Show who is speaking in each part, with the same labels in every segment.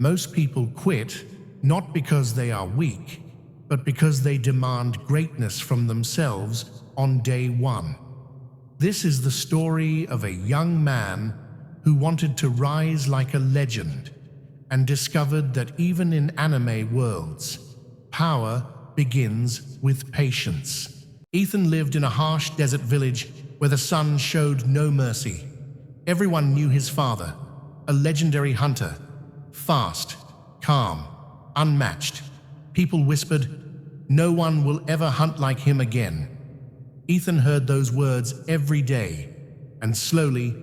Speaker 1: Most people quit not because they are weak, but because they demand greatness from themselves on day one. This is the story of a young man who wanted to rise like a legend and discovered that even in anime worlds, power begins with patience. Ethan lived in a harsh desert village where the sun showed no mercy. Everyone knew his father, a legendary hunter, fast, calm, unmatched. People whispered, "No one will ever hunt like him again." Ethan heard those words every day, and slowly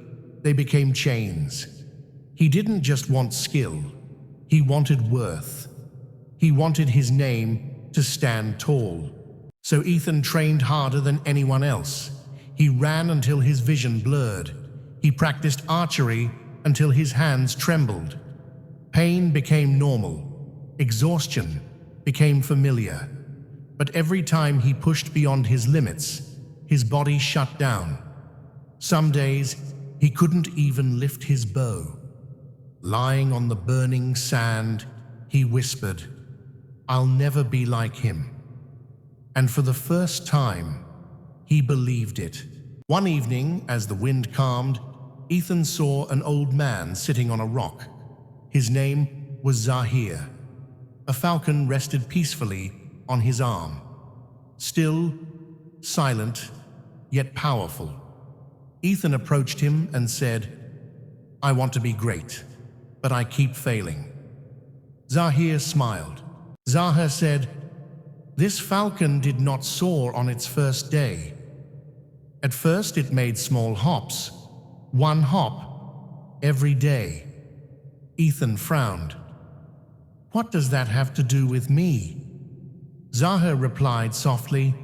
Speaker 1: they became chains. He didn't just want skill, he wanted worth. He wanted his name to stand tall. So Ethan trained harder than anyone else. He ran until his vision blurred. He practiced archery until his hands trembled. Pain became normal. Exhaustion became familiar. But every time he pushed beyond his limits, his body shut down. Some days, he couldn't even lift his bow. Lying on the burning sand, he whispered, "I'll never be like him." And for the first time, he believed it. One evening, as the wind calmed, Ethan saw an old man sitting on a rock. His name was Zahir. A falcon rested peacefully on his arm. Still, silent, yet powerful. Ethan approached him and said, "I want to be great, but I keep failing." Zahir smiled. Zahir said, "This falcon did not soar on its first day. At first it made small hops, one hop, every day." Ethan frowned. "What does that have to do with me?" Zahir replied softly,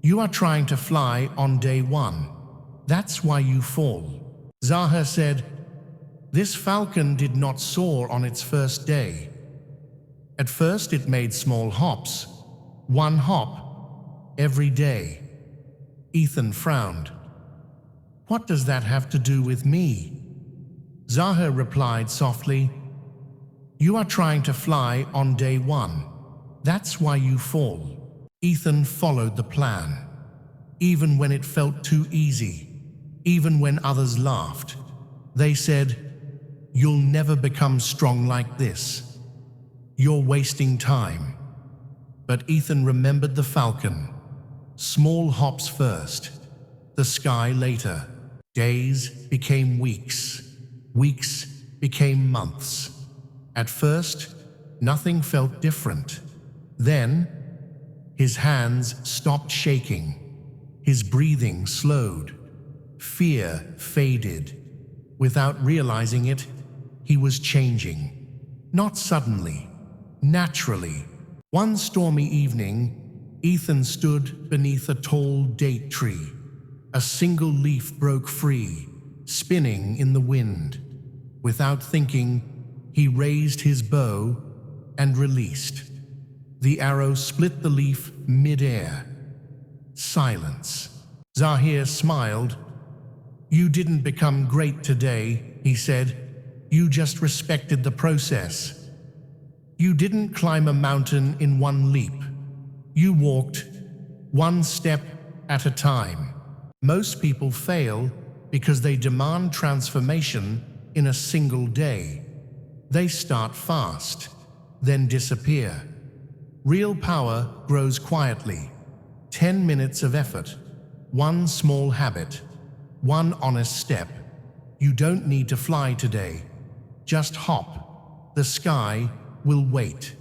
Speaker 1: "You are trying to fly on day one. That's why you fall." Zahir said, "This falcon did not soar on its first day. At first it made small hops, one hop, every day." Ethan frowned. "What does that have to do with me?" Zahir replied softly, "You are trying to fly on day one. That's why you fall." Ethan followed the plan. Even when it felt too easy, even when others laughed, they said, "You'll never become strong like this. You're wasting time." But Ethan remembered the falcon. Small hops first, the sky later. Days became weeks. Weeks became months. At first, nothing felt different. Then, his hands stopped shaking. His breathing slowed. Fear faded. Without realizing it, he was changing. Not suddenly, naturally. One stormy evening, Ethan stood beneath a tall date tree. A single leaf broke free, spinning in the wind. Without thinking, he raised his bow and released. The arrow split the leaf mid-air. Silence. Zahir smiled. "You didn't become great today," he said. "You just respected the process. You didn't climb a mountain in one leap. You walked one step at a time." Most people fail because they demand transformation in a single day. They start fast, then disappear. Real power grows quietly. 10 minutes of effort, one small habit, one honest step. You don't need to fly today. Just hop. The sky will wait.